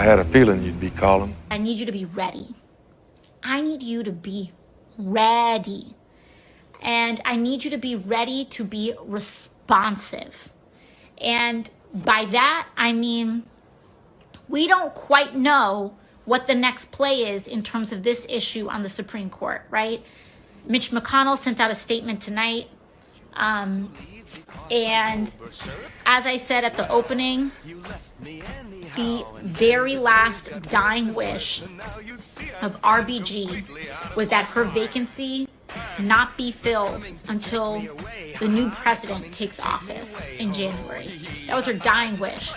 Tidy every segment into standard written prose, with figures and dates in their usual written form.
had a feeling you'd be calling. I need you to be ready. I need you to be ready. And I need you to be ready to be responsive. And by that, I mean, we don't quite know what the next play is in terms of this issue on the Supreme Court, right? Mitch McConnell sent out a statement tonight. And as I said at the opening, the very last dying wish of RBG was that her vacancy not be filled until the new president takes office in January. That was her dying wish.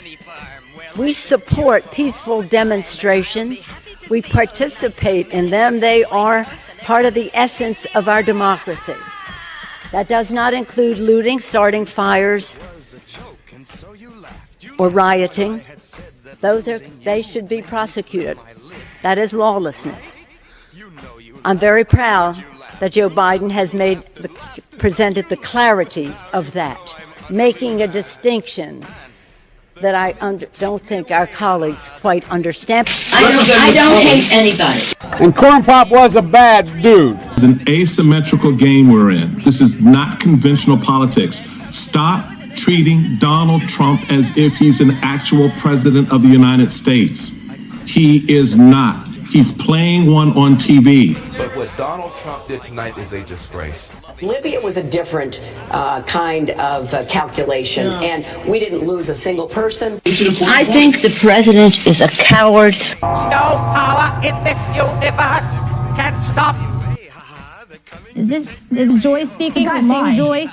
We support peaceful demonstrations. We participate in them. They are part of the essence of our democracy. That does not include looting, starting fires, or rioting. They should be prosecuted. That is lawlessness. I'm very proud that Joe Biden has presented the clarity of that, making a distinction that I don't think our colleagues quite understand. I don't hate anybody. And Corn Pop was a bad dude. It's an asymmetrical game we're in. This is not conventional politics. Stop treating Donald Trump as if he's an actual president of the United States. He is not. He's playing one on TV. But what Donald Trump did tonight is a disgrace. Libya was a different kind of calculation, and we didn't lose a single person. I think the president is a coward. No power in this universe can stop. Is Joy speaking? The same Joy?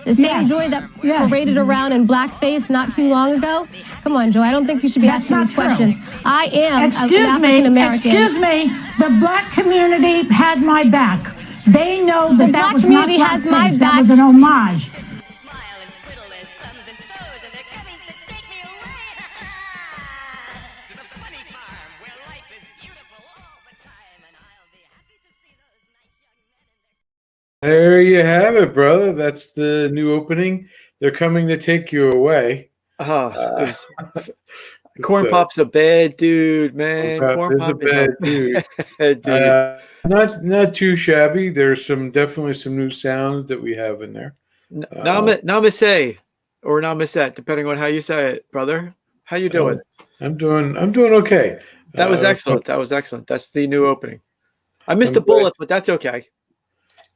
The same Joy that paraded around in blackface not too long ago? Come on, Joy. I don't think you should be asking these questions. I am an African American. Excuse me. The black community had my back. They know that that was not blackface. That was an homage. There you have it, brother. That's the new opening. They're coming to take you away. Corn Pop's a bad dude, man. Corn Pop is a bad dude. Not too shabby. There's definitely some new sounds that we have in there. Namaste or namaste, depending on how you say it, brother. How you doing? I'm doing okay. That was excellent. That was excellent. That's the new opening. I missed the bullet, but that's okay.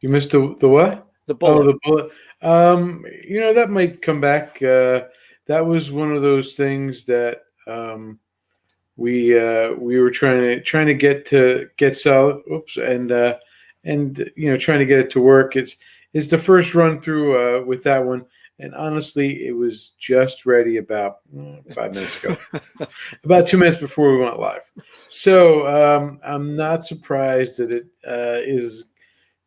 You missed the what? The bullet. Oh, the bullet. That might come back. That was one of those things that we were trying to get solid. Oops, and trying to get it to work. It's the first run through with that one, and honestly, it was just ready about 5 minutes ago, about 2 minutes before we went live. So I'm not surprised that it is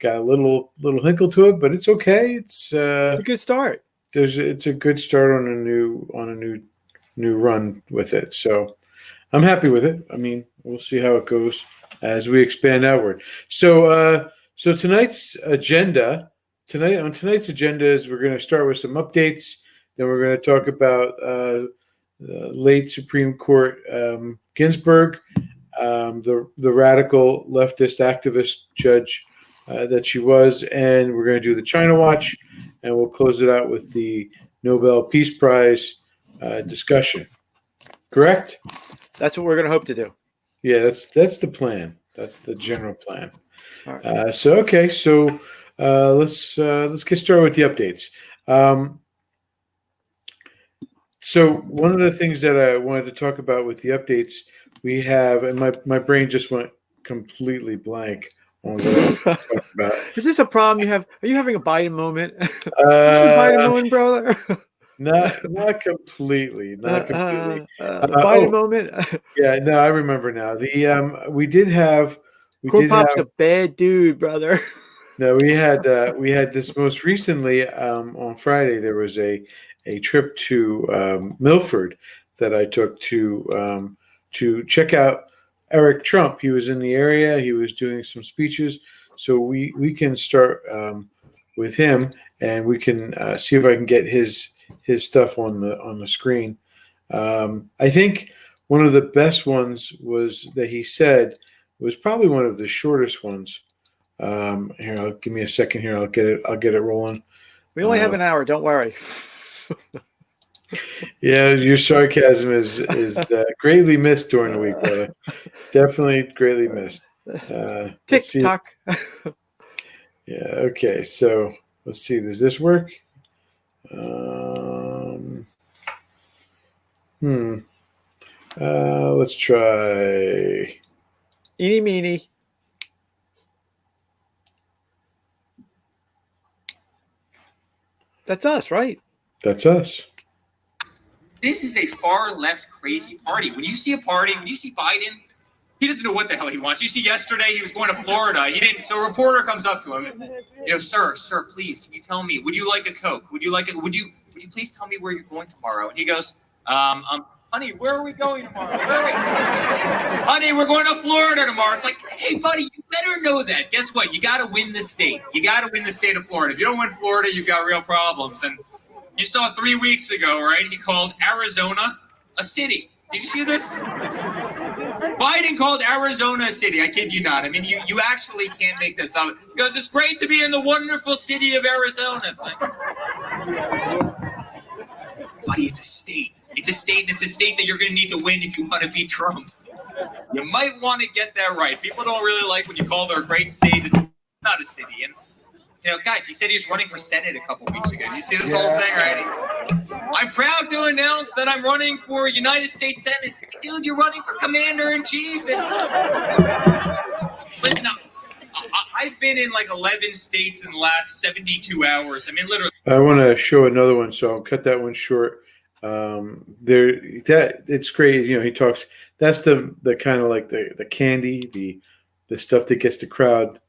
got a little hinkle to it, but it's okay. It's a good start. It's a good start on a new run with it. So I'm happy with it. I mean, we'll see how it goes as we expand outward. So tonight's agenda is we're going to start with some updates. Then we're going to talk about the late Supreme Court Ginsburg, the radical leftist activist judge that she was, and we're going to do the China Watch, and we'll close it out with the Nobel Peace Prize discussion. Correct? That's what we're going to hope to do. Yeah, that's the plan. That's the general plan. All right. So let's get started with the updates. So one of the things that I wanted to talk about with the updates we have, and my brain just went completely blank. About. Is this a problem you have? Are you having a Biden moment? Biden moment, brother? Not completely. Biden moment. Yeah, no, I remember now. We did have. Corn Pop's a bad dude, brother. No, we had this most recently on Friday. There was a trip to Milford that I took to check out Eric Trump. He was in the area. He was doing some speeches. So we can start with him, and we can see if I can get his stuff on the screen. I think one of the best ones was that he said was probably one of the shortest ones. Here, give me a second here. I'll get it rolling. We only have an hour. Don't worry. Yeah, your sarcasm is greatly missed during the week, brother. Definitely greatly missed. TikTok. Yeah. Okay. So let's see. Does this work? Let's try. Eeny meeny. That's us, right? That's us. This is a far left crazy party. When you see Biden, he doesn't know what the hell he wants. You see yesterday he was going to Florida. He didn't. So a reporter comes up to him, sir, please, can you tell me, would you like a Coke? Would you please tell me where you're going tomorrow? And he goes, honey, where are we going tomorrow? Honey, we're going to Florida tomorrow. It's like, hey, buddy, you better know that. Guess what? You got to win the state. You got to win the state of Florida. If you don't win Florida, you've got real problems. And you saw 3 weeks ago, right? He called Arizona a city. Did you see this? Biden called Arizona a city. I kid you not. I mean, you actually can't make this up. He goes, it's great to be in the wonderful city of Arizona. It's like, buddy, it's a state. It's a state, and it's a state that you're going to need to win if you want to beat Trump. You might want to get that right. People don't really like when you call their great state not a city. And guys, he said he was running for Senate a couple weeks ago. Do you see this whole thing, right? I'm proud to announce that I'm running for United States Senate. Dude, you're running for Commander-in-Chief. Listen, I've been in like 11 states in the last 72 hours. I mean, literally. I want to show another one, so I'll cut that one short. It's great. He talks. That's the kind of like the candy, the stuff that gets the crowd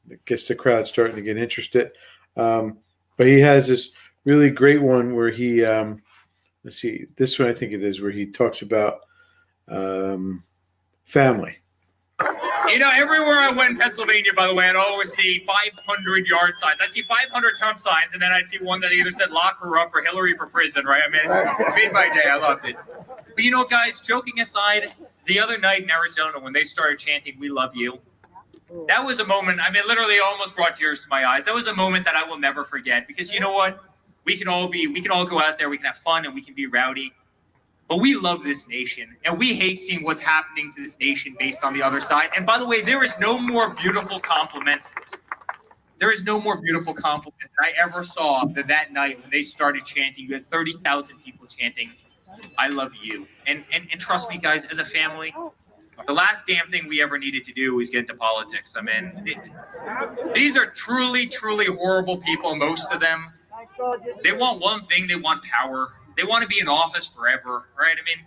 starting to get interested. But he has this really great one where he let's see, this one I think it is, where he talks about family. Everywhere I went in Pennsylvania, by the way, I'd always see 500-yard signs. I'd see 500 Trump signs, and then I'd see one that either said lock her up or Hillary for prison, right? I mean, it made my day. I loved it. But, guys, joking aside, the other night in Arizona when they started chanting, "We love you," that was a moment, I mean, literally almost brought tears to my eyes. That was a moment that I will never forget, because you know what? We can all go out there, we can have fun, and we can be rowdy. But we love this nation, and we hate seeing what's happening to this nation based on the other side. And by the way, there is no more beautiful compliment. There is no more beautiful compliment that I ever saw than that night when they started chanting. You had 30,000 people chanting, "I love you." And trust me, guys, as a family, the last damn thing we ever needed to do was get into politics. I mean, these are truly, truly horrible people, most of them. They want one thing, they want power. They want to be in office forever, right? I mean,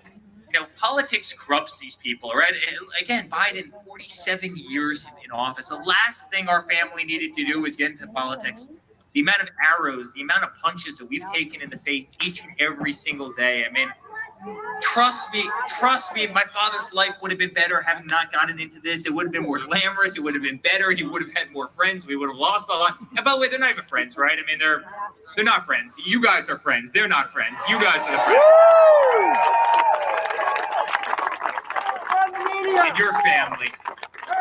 politics corrupts these people, right? Again, Biden, 47 years in office. The last thing our family needed to do was get into politics. The amount of arrows, the amount of punches that we've taken in the face each and every single day. I mean, trust me, my father's life would have been better having not gotten into this. It would have been more glamorous. It would have been better. He would have had more friends. We would have lost a lot. And by the way, they're not even friends, right? I mean, they're not friends. You guys are friends. They're not friends. You guys are the friends. And your family.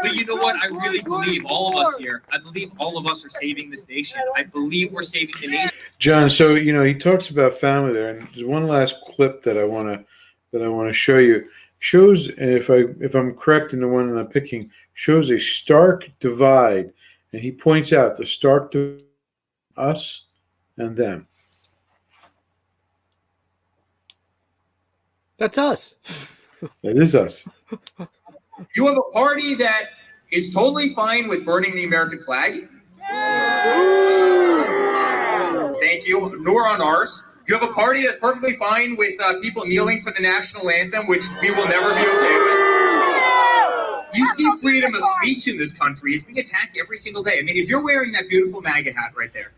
But you know what? I really believe all of us here. I believe all of us are saving this nation. I believe we're saving the nation. John, so he talks about family there, and there's one last clip that I want to show you. Shows, if I'm correct in the one that I'm picking, shows a stark divide, and he points out the stark divide between us and them. That's us. That is us. You have a party that is totally fine with burning the American flag. Thank you. Nor on ours. You have a party that's perfectly fine with people kneeling for the national anthem, which we will never be okay with. You see freedom of speech in this country. It's being attacked every single day. I mean, if you're wearing that beautiful MAGA hat right there,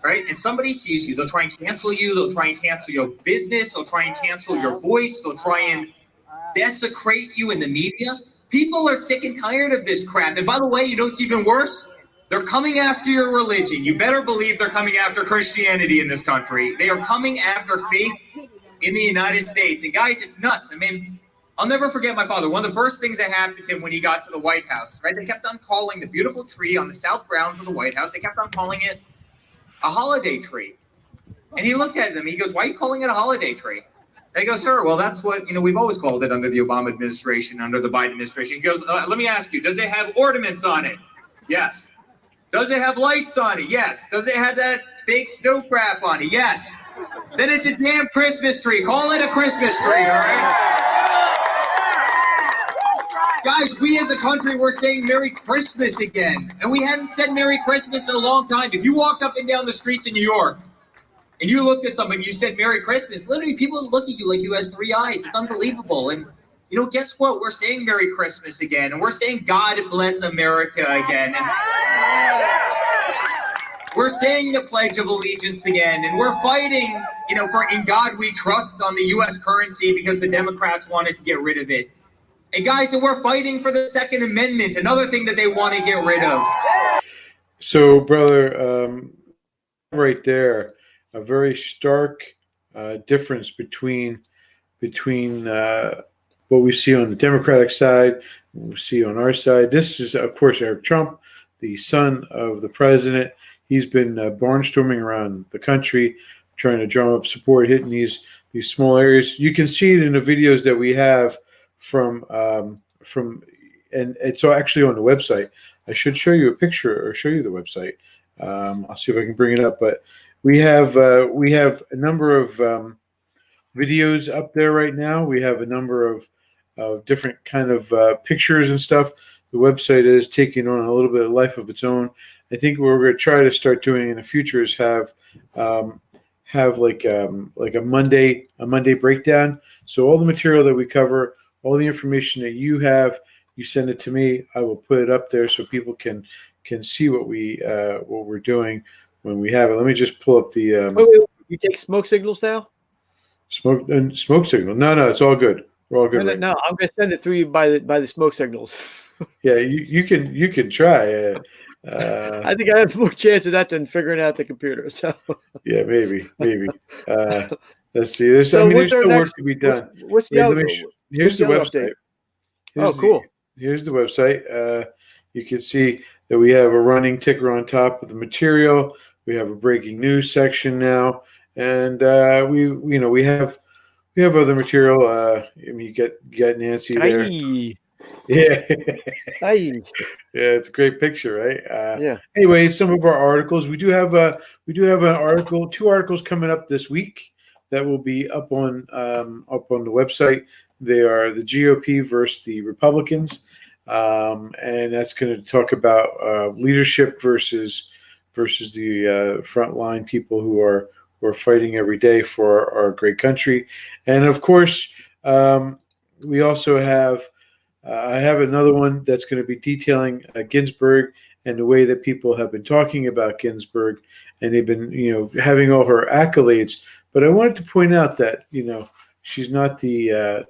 right, and somebody sees you, they'll try and cancel you. They'll try and cancel your business. They'll try and cancel your voice. They'll try and desecrate you in the media. People are sick and tired of this crap. And by the way, you know what's even worse? They're coming after your religion. You better believe they're coming after Christianity in this country. They are coming after faith in the United States. And guys, it's nuts. I mean, I'll never forget my father. One of the first things that happened to him when he got to the White House, right? They kept on calling the beautiful tree on the south grounds of the White House, they kept on calling it a holiday tree. And he looked at them, he goes, why are you calling it a holiday tree? They go, sir, well, that's what, we've always called it under the Obama administration, under the Biden administration. He goes, let me ask you, does it have ornaments on it? Yes. Does it have lights on it? Yes. Does it have that fake snow crap on it? Yes. Then it's a damn Christmas tree. Call it a Christmas tree, all right? Guys, we as a country, we're saying Merry Christmas again. And we haven't said Merry Christmas in a long time. If you walked up and down the streets in New York, and you looked at somebody and you said Merry Christmas, literally people look at you like you had three eyes. It's unbelievable. And guess what? We're saying Merry Christmas again. And we're saying God bless America again. And we're saying the Pledge of Allegiance again. And we're fighting, for In God We Trust on the U.S. currency because the Democrats wanted to get rid of it. And guys, and we're fighting for the Second Amendment, another thing that they want to get rid of. So, brother, right there, a very stark difference between what we see on the Democratic side, what we see on our side. This is, of course, Eric Trump, the son of the president. He's been barnstorming around the country, trying to drum up support, hitting these small areas. You can see it in the videos that we have from and it's actually on the website. I should show you a picture or show you the website. I'll see if I can bring it up, but we have a number of videos up there right now. We have a number of different kind of pictures and stuff. The website is taking on a little bit of life of its own. I think what we're going to try to start doing in the future is have like a Monday breakdown. So all the material that we cover, all the information that you have, you send it to me. I will put it up there so people can see what we're doing when we have it. Let me just pull up the. Wait. You take smoke signals now? Smoke signal? No, it's all good. We're all good. No, I'm going to send it through you by the smoke signals. Yeah, you can try. I think I have more chance of that than figuring out the computer. So yeah, maybe. Let's see. There's still work to be done. What's the other? Here's the website. Cool. Here's the website. You can see that we have a running ticker on top of the material. We have a breaking news section now, and we have other material. You get Nancy there. Yeah. Yeah, it's a great picture, right? Yeah. Anyway, some of our articles. We do have two articles coming up this week that will be up on the website. They are the GOP versus the Republicans, and that's going to talk about leadership versus the frontline people who are fighting every day for our great country. And of course, we also have. I have another one that's going to be detailing Ginsburg and the way that people have been talking about Ginsburg, and they've been, having all her accolades. But I wanted to point out that, she's not the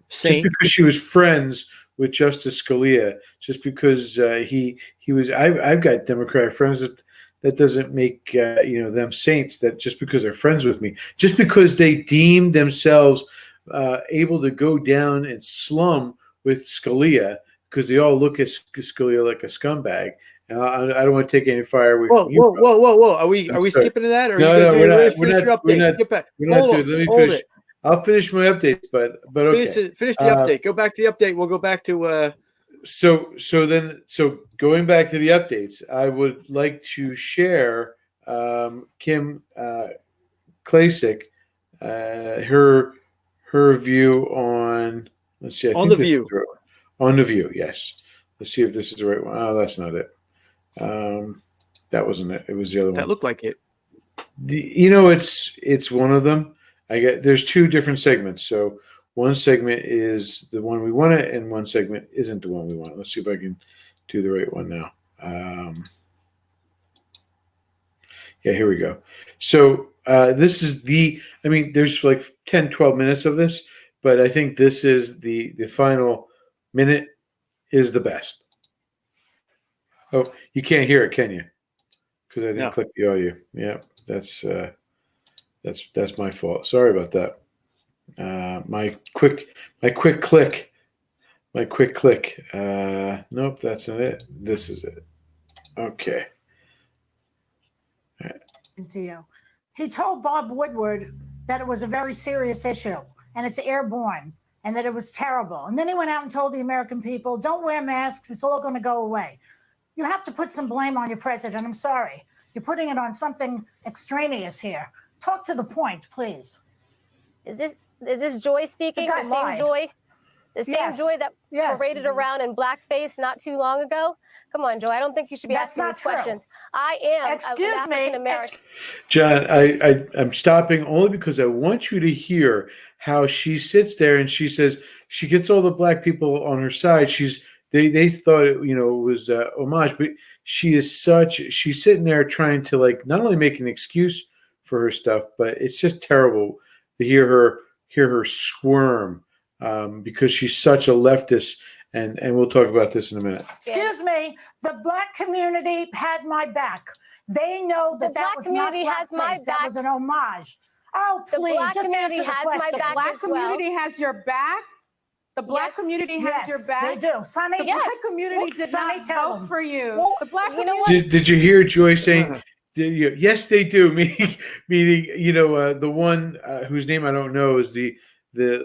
just because she was friends with Justice Scalia, just because he was. I've got Democratic friends that doesn't make them saints. That just because they're friends with me, just because they deem themselves able to go down and slum with Scalia, because they all look at Scalia like a scumbag. And I don't want to take any fire away from you. Whoa! Are we skipping to that? Or no, we're not. Hold it. I'll finish my updates, but okay. Finish the update. Go back to the update. We'll go back to. So going back to the updates, I would like to share Kim Klacik, her view on. Let's see. On the View. On the View, yes. Let's see if this is the right one. Oh, that's not it. That wasn't it. It was the other one. That looked like it. It's one of them. There's two different segments. So one segment is the one we want it, and one segment isn't the one we want. Let's see if I can do the right one now. Yeah, here we go. So this is there's like 10, 12 minutes of this, but I think this is the final minute is the best. Oh, you can't hear it, can you? Because I didn't click the audio. Yeah, that's my fault. Sorry about that. My quick click. Nope, that's not it. This is it. Okay. To you. He told Bob Woodward that it was a very serious issue and it's airborne and that it was terrible. And then he went out and told the American people, don't wear masks. It's all going to go away. You have to put some blame on your president. I'm sorry. You're putting it on something extraneous here. Talk to the point, please. Is this Joy speaking? The same Joy? The same Joy that paraded around in blackface not too long ago? Come on, Joy. I don't think you should be asking these questions. I am an African American. John, I'm stopping only because I want you to hear how she sits there and she says she gets all the black people on her side. They thought it was homage, but she's sitting there trying to not only make an excuse for her stuff, but it's just terrible to hear her squirm because she's such a leftist. And we'll talk about this in a minute. Excuse me, the black community had my back. They know that that was not blackface. That was an homage. Oh, please, just answer the question. The black community has your back? The black community has your back? They do. Sonny, the black community did not vote for you. Well, the black community. Did you hear Joy saying, yes, they do? Meaning, the one whose name I don't know is the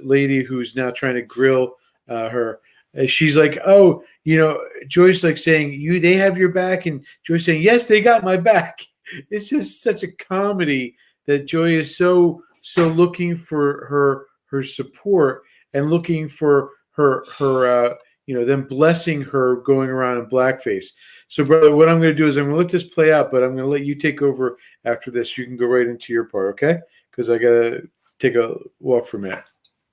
lady who's now trying to grill her. She's like, oh, Joyce saying they have your back, and Joyce saying, yes, they got my back. It's just such a comedy that Joy is so looking for her support and looking for her them blessing her going around in blackface. So, brother, what I'm going to do is I'm going to let this play out, but I'm going to let you take over after this. You can go right into your part, okay? Because I got to take a walk for a minute.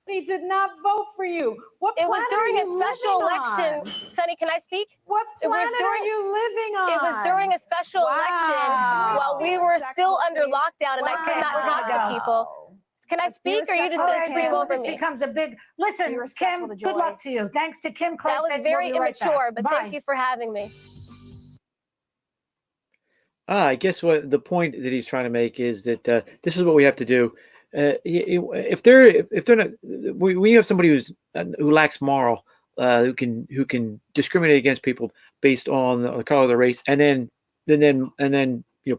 They did not vote for you. What it was planet during are a you special living election. on? Sonny, can I speak? What planet are you living on? It was during a special election while we were still under lockdown and I could not talk to people. Can I speak or are you just going to scream over this me? becomes a big... Listen, Kim, good luck to you. Thanks to Kim Clay. That was very immature, but thank you for having me. I guess what the point that he's trying to make is that this is what we have to do. If they're not, we have somebody who lacks moral, who can discriminate against people based on the color of their race, and then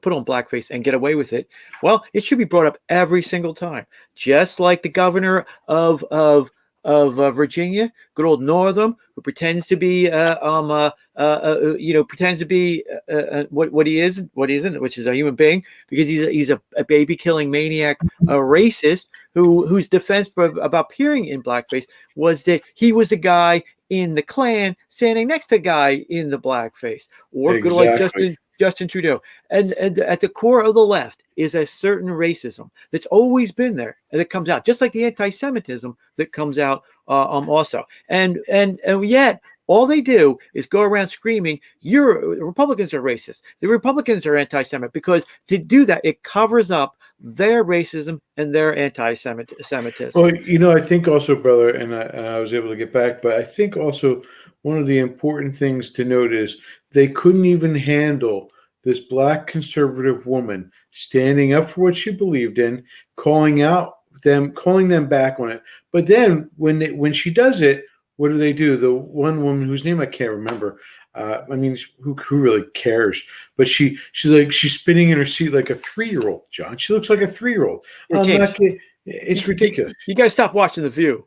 put on blackface and get away with it. Well, it should be brought up every single time, just like the governor of Virginia, good old Northam, who pretends to be what he isn't, which is a human being, because he's a baby killing maniac, a racist whose defense about appearing in blackface was that he was the guy in the Klan standing next to the guy in the blackface, or good old like Justin Trudeau. And at the core of the left is a certain racism that's always been there and that comes out, just like the anti-Semitism that comes out also. And yet all they do is go around screaming, Republicans are racist. The Republicans are anti-Semitic, because to do that, it covers up their racism and their anti-Semitism. Well, I think also, brother, and I was able to get back, but I think also one of the important things to note is they couldn't even handle this black conservative woman standing up for what she believed in, calling them back on it. But then when she does it, what do? The one woman whose name I can't remember. Who really cares? But she's spinning in her seat like a 3-year-old. John, she looks like a 3-year-old. It's ridiculous. You got to stop watching The View.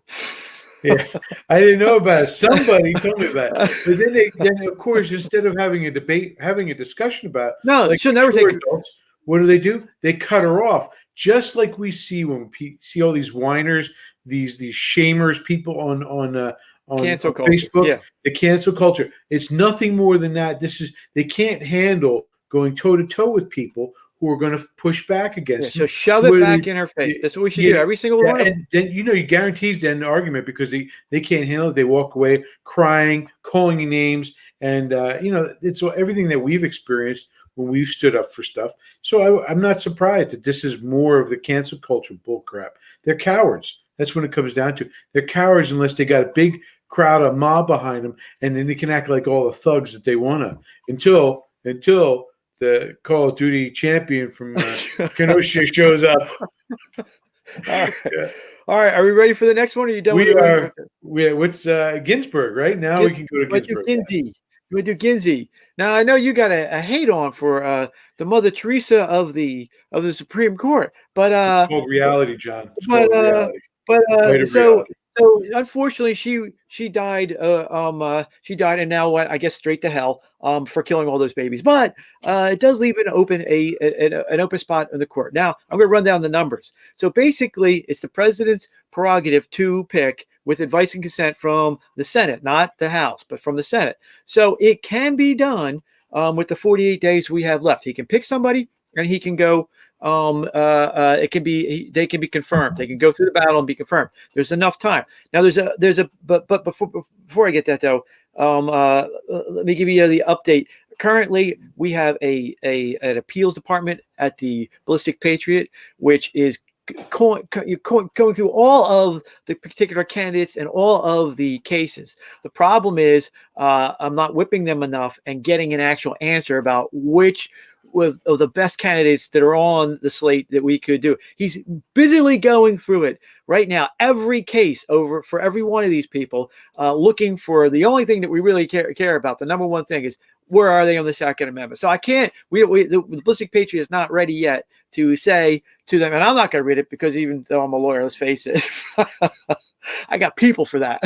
Yeah, I didn't know about it. Somebody told me about it. But then of course, instead of having a debate, having a discussion about it, they should never take adults. What do? They cut her off, just like we see when we see all these whiners, these shamers, people on cancel Facebook, the cancel culture. It's nothing more than that. They can't handle going toe to toe with people who are going to push back against. So shove it back in her face. That's what we should do. Every single one. And then he guarantees the end argument, because they can't handle it. They walk away crying, calling names, and it's everything that we've experienced when we've stood up for stuff. So I'm not surprised that this is more of the cancel culture bullcrap. They're cowards. That's when it comes down to. They're cowards unless they got a big crowd, a mob behind them, and then they can act like all the thugs that they want to. Until the Call of Duty champion from Kenosha shows up. All right. All right. Are we ready for the next one? Or are you done with We the are. What's Ginsburg? Right now, we can go to Ginsburg. Ginsburg. We do Ginsburg. Now I know you got a hate on for the Mother Teresa of the Supreme Court, but It's called reality, John. It's called reality. So unfortunately she died and now what, I guess straight to hell for killing all those babies, but it does leave an open spot in the court. Now I'm going to run down the numbers. So basically it's the president's prerogative to pick with advice and consent from the Senate, not the House, but from the Senate. So it can be done with the 48 days we have left. He can pick somebody and he can go they can be confirmed. They can go through the battle and be confirmed. There's enough time. Now but before I get that though, let me give you the update. Currently, we have an appeals department at the Ballistic Patriot, which is going through all of the particular candidates and all of the cases. The problem is I'm not whipping them enough and getting an actual answer about which of the best candidates that are on the slate that we could do. He's busily going through it right now, every case over for every one of these people, looking for the only thing that we really care about. The number one thing is, where are they on the Second Amendment? So I can't, the Ballistic Patriot is not ready yet to say to them, and I'm not going to read it because even though I'm a lawyer, let's face it, I got people for that.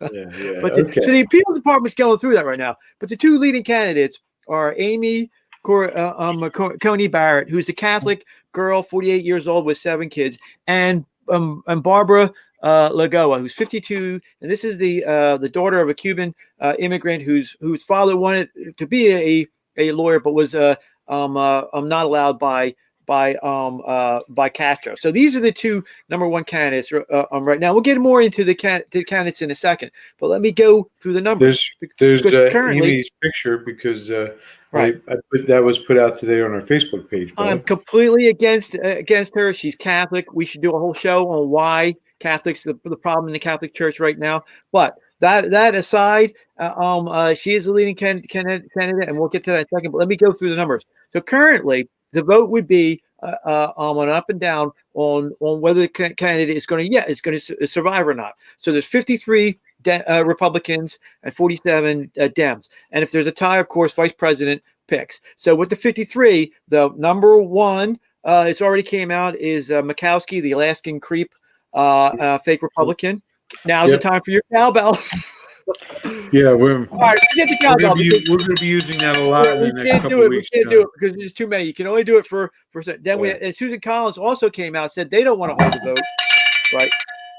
Yeah, So the appeals department's going through that right now. But the two leading candidates are Amy Coney Barrett, who's a Catholic girl, 48 years old with 7 kids, and Barbara Lagoa, who's 52, and this is the daughter of a Cuban immigrant whose father wanted to be a lawyer, but was not allowed by Castro. So these are the two number one candidates right now. We'll get more into the candidates in a second, but let me go through the numbers. There's currently Amy's picture because that was put out today on our Facebook page. I'm completely against her. She's Catholic. We should do a whole show on why Catholics, the problem in the Catholic Church right now. But that aside, she is the leading candidate, and we'll get to that in a second. But let me go through the numbers. So currently, the vote would be on up and down on whether the candidate is going to survive or not. So there's 53 Republicans and 47 Dems, and if there's a tie, of course, vice president picks. So with the 53, the number one, it's already came out, is Murkowski, the Alaskan creep, fake Republican. Now's the time for your cowbell. Yeah, we're going to be using that a lot in the next couple of weeks. We can't do it because there's too many. You can only do it for a second. Then and Susan Collins also came out, said they don't want to hold the vote, right?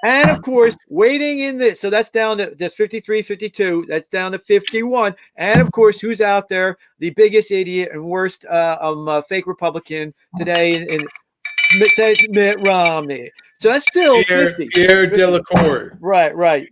And of course, waiting in this, so that's down to 53, 52. That's down to 51. And of course, who's out there? The biggest idiot and worst fake Republican today, and Mitt Romney. So that's still 50. Pierre Delacour. Right.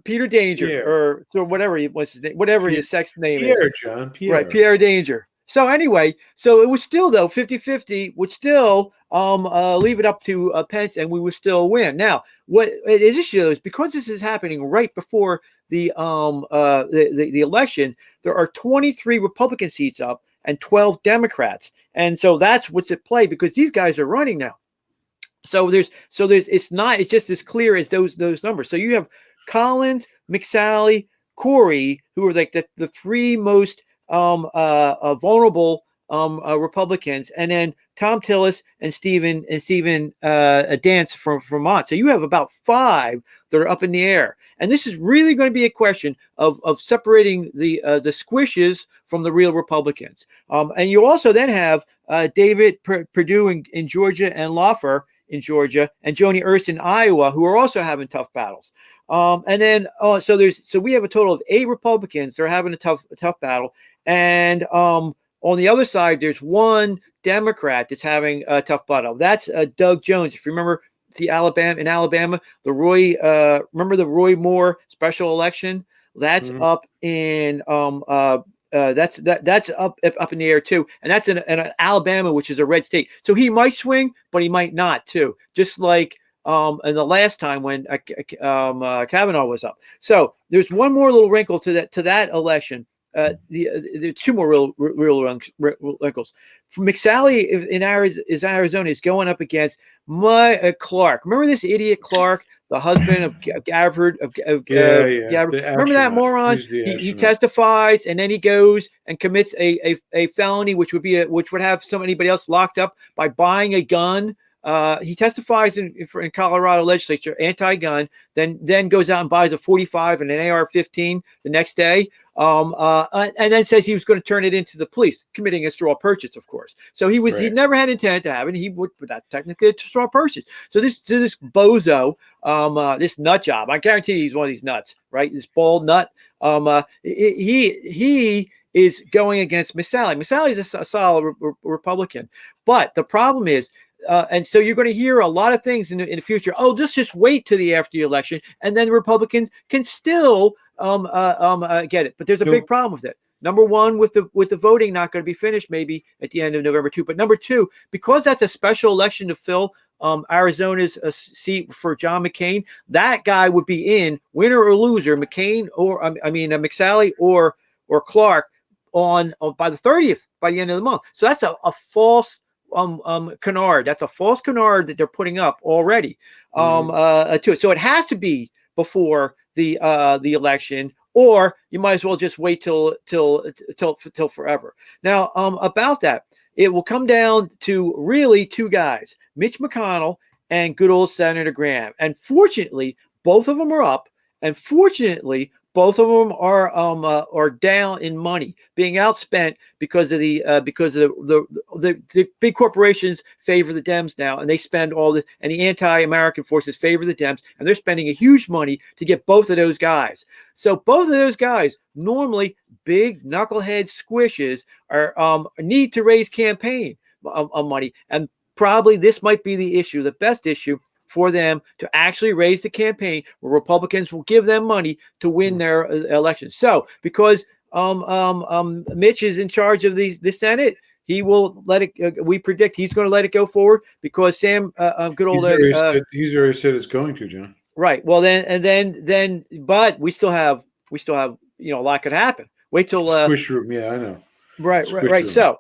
Peter Danger, or so whatever what's his name, whatever his sex name is. John. Right, Pierre Danger. So anyway, so it was still though 50-50 would still leave it up to Pence, and we would still win. Now, what it is issue is because this is happening right before the election, there are 23 Republican seats up and 12 Democrats, and so that's what's at play because these guys are running now. So there's it's just as clear as those numbers. So you have Collins, McSally, Corey, who are like the three most vulnerable Republicans, and then Tom Tillis and Stephen Dance from Vermont. So you have about 5 that are up in the air, and this is really going to be a question of separating the squishes from the real Republicans. And you also then have David Perdue in Georgia and Loeffler in Georgia and Joni Ernst in Iowa, who are also having tough battles. And then so we have a total of 8 Republicans that are having a tough battle. And on the other side, there's 1 Democrat that's having a tough battle. That's Doug Jones. If you remember in Alabama, the Roy Moore special election, that's up in that's up in the air too, and that's in Alabama, which is a red state. So he might swing, but he might not too. Just like in the last time when Kavanaugh was up. So there's one more little wrinkle to that election. the two more real wrinkles. McSally in Arizona is going up against Clark. Remember this idiot Clark, the husband of Gabbard? Remember that moron? He testifies, and then he goes and commits a felony, which would have anybody else locked up by buying a gun. He testifies in Colorado legislature, anti-gun, then goes out and buys a 45 and an AR-15 the next day, and then says he was going to turn it into the police, committing a straw purchase, of course. So he never had intent to have it. But that's technically a straw purchase. So this bozo, this nut job, I guarantee he's one of these nuts, right? This bald nut. He is going against McSally. McSally is a solid Republican, but the problem is. And so you're going to hear a lot of things in the future. Oh, just wait to after the election, and then the Republicans can still get it. But there's a big problem with it. Number one, with the voting not going to be finished maybe at the end of November 2. But number two, because that's a special election to fill Arizona's seat for John McCain, that guy would be in, winner or loser, McCain or McSally or Clark on by the 30th, by the end of the month. So that's a false canard. That's a false canard that they're putting up already to it. So it has to be before the election, or you might as well just wait till forever. Now, about that, it will come down to really two guys, Mitch McConnell and good old Senator Graham. And fortunately, both of them are up, and fortunately, both of them are down in money, being outspent because of the big corporations favor the Dems now, and they spend all this, and the anti-American forces favor the Dems, and they're spending a huge money to get both of those guys. So both of those guys, normally big knucklehead squishes, are need to raise campaign money, and probably this might be the issue, the best issue for them to actually raise the campaign, where Republicans will give them money to win their elections. So because Mitch is in charge of the Senate, he will let it. We predict he's going to let it go forward because Sam, good old. He's already said it's going to, John. Right. Well, then, but we still have a lot could happen. Wait till squish room. Yeah, I know. Right. So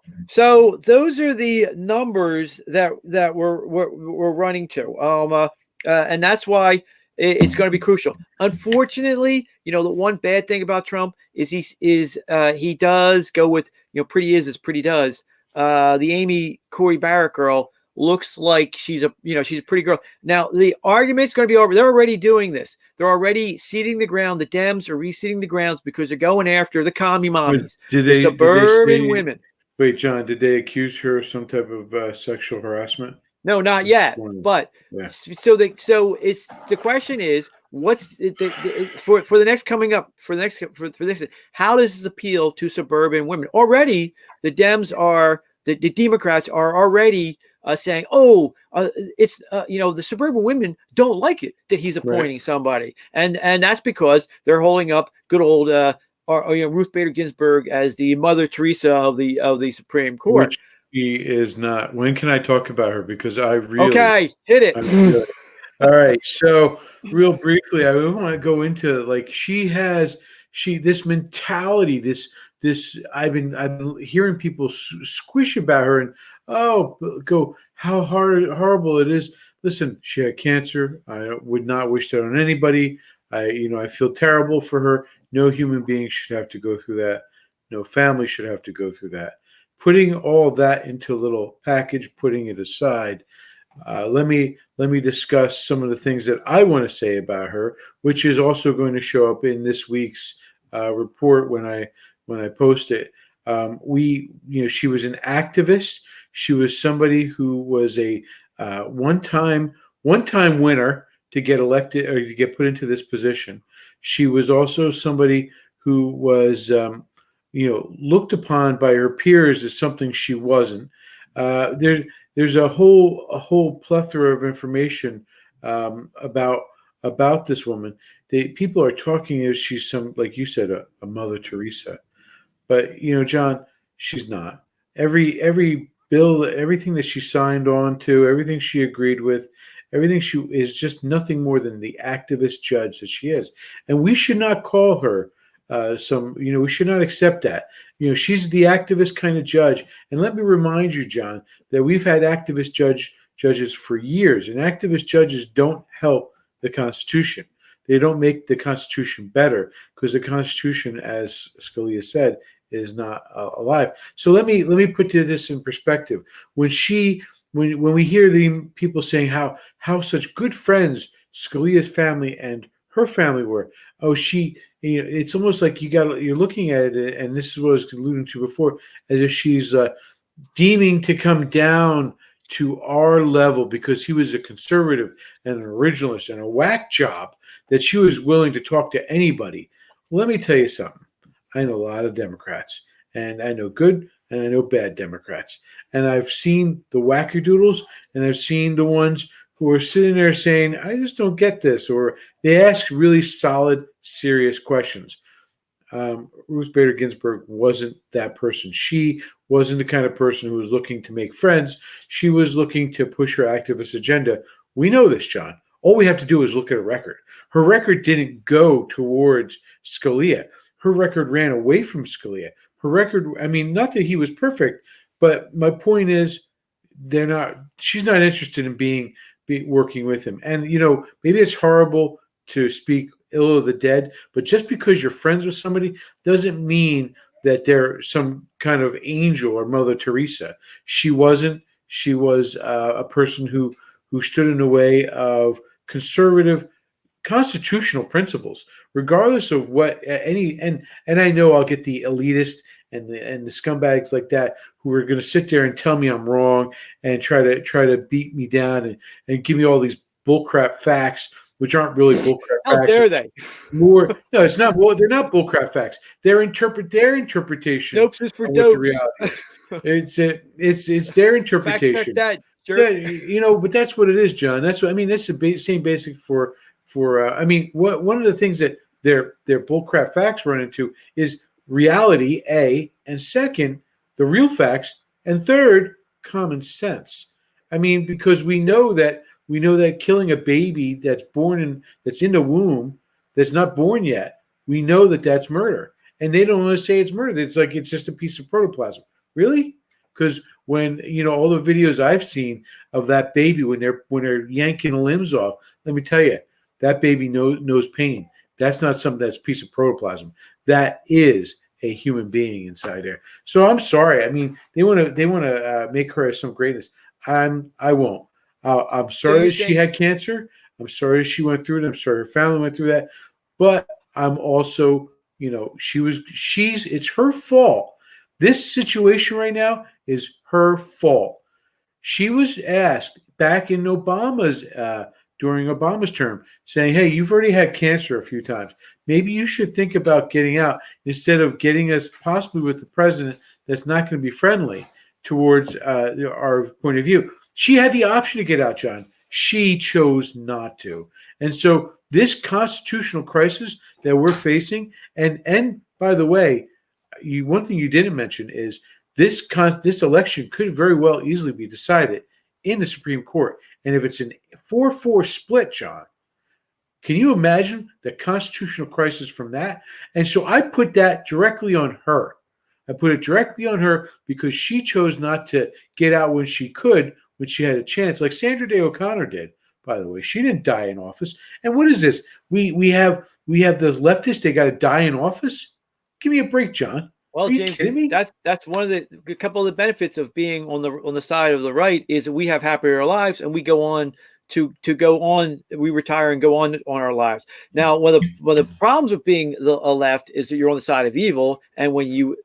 those are the numbers that we're running to, and that's why it's going to be crucial. Unfortunately, the one bad thing about Trump is he does go with pretty is as pretty does. The Amy Corey Barrett girl looks like she's a pretty girl. Now the argument's going to be over. They're already doing this. They're already seeding the ground. The Dems are reseeding the grounds because they're going after the commie mommies, the suburban women. Wait, John, did they accuse her of some type of sexual harassment? No, not yet. But so it's the question is, what's for the next coming up for this? How does this appeal to suburban women? Already, the Dems are the Democrats are already saying, it's the suburban women don't like it that he's appointing somebody, and that's because they're holding up good old Ruth Bader Ginsburg as the Mother Teresa of the Supreme Court. Which he is not. When can I talk about her? Because I really hit it. All right. So real briefly, I want to go into this mentality. This I've been hearing people squish about her and go how horrible it is. Listen, she had cancer. I would not wish that on anybody. I feel terrible for her. No human being should have to go through that. No family should have to go through that. Putting all that into a little package, putting it aside, let me discuss some of the things that I want to say about her, which is also going to show up in this week's report when I post it. She was an activist. She was somebody who was a one-time winner to get elected or to get put into this position. She was also somebody who was, looked upon by her peers as something she wasn't. There's a whole plethora of information about this woman. People are talking as she's like you said, a Mother Teresa. But John, she's not. Every bill, everything that she signed on to, everything she agreed with, everything she is just nothing more than the activist judge that she is. And we should not call her we should not accept that. She's the activist kind of judge. And let me remind you, John, that we've had activist judges for years, and activist judges don't help the Constitution. They don't make the Constitution better, because the Constitution, as Scalia said, is not alive. So let me put this in perspective. When we hear the people saying how such good friends Scalia's family and her family were, it's almost like you're looking at it, and this is what I was alluding to before, as if she's deeming to come down to our level because he was a conservative and an originalist and a whack job, that she was willing to talk to anybody. Well, let me tell you something. I know a lot of Democrats, and I know good and I know bad Democrats. And I've seen the wackadoodles, and I've seen the ones who are sitting there saying, I just don't get this, or they ask really solid, serious questions. Ruth Bader Ginsburg wasn't that person. She wasn't the kind of person who was looking to make friends. She was looking to push her activist agenda. We know this, John. All we have to do is look at her record. Her record didn't go towards Scalia. Her record ran away from Scalia. Her record, not that he was perfect, but my point is, she's not interested in working with him. And, maybe it's horrible to speak ill of the dead, but just because you're friends with somebody doesn't mean that they're some kind of angel or Mother Teresa. She wasn't. She was a person who stood in the way of conservative constitutional principles, regardless of what and I know I'll get the elitist and the scumbags like that who are going to sit there and tell me I'm wrong and try to beat me down and give me all these bullcrap facts, which aren't really bullcrap facts. How dare they? No, it's not. Well, they're not bullcrap facts. Their interpretation. Dopes is for dopes. It's their interpretation. Back that, jerk. But that's what it is, John. That's what That's the same basic for. One of the things that their bullcrap facts run into is reality, A, and second, the real facts, and third, common sense. Because we know that killing a baby that's in the womb, that's not born yet, we know that that's murder. And they don't want to say it's murder. It's like it's just a piece of protoplasm. Really? Because when all the videos I've seen of that baby when they're yanking the limbs off, let me tell you, that baby knows pain. That's not something that's a piece of protoplasm. That is a human being inside there. So I'm sorry. They want to make her some greatness. I won't. I'm sorry she had cancer. I'm sorry she went through it. I'm sorry her family went through that. But I'm also, it's her fault. This situation right now is her fault. She was asked back in during Obama's term, saying, hey, you've already had cancer a few times. Maybe you should think about getting out instead of getting us possibly with the president that's not going to be friendly towards our point of view. She had the option to get out, John. She chose not to. And so this constitutional crisis that we're facing, and by the way, one thing you didn't mention is this election could very well easily be decided in the Supreme Court. And if it's a 4-4 split, John, can you imagine the constitutional crisis from that? And so I put that directly on her. I put it directly on her because she chose not to get out when she could, when she had a chance, like Sandra Day O'Connor did, by the way. She didn't die in office. And what is this? We have the leftists, they got to die in office? Give me a break, John. Well, Are you James, kidding me? that's one of a couple of the benefits of being on the side of the right is that we have happier lives and we go on we retire and go on our lives. Now, one of the problems with being a left is that you're on the side of evil, and when you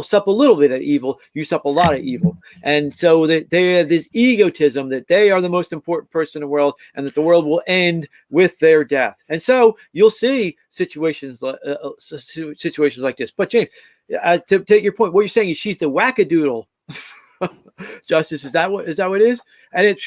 sup a little bit of evil, you sup a lot of evil. And so that they have this egotism that they are the most important person in the world and that the world will end with their death. And so you'll see situations like this. But James, to take your point, what you're saying is she's the wackadoodle. Justice, is that what it is? And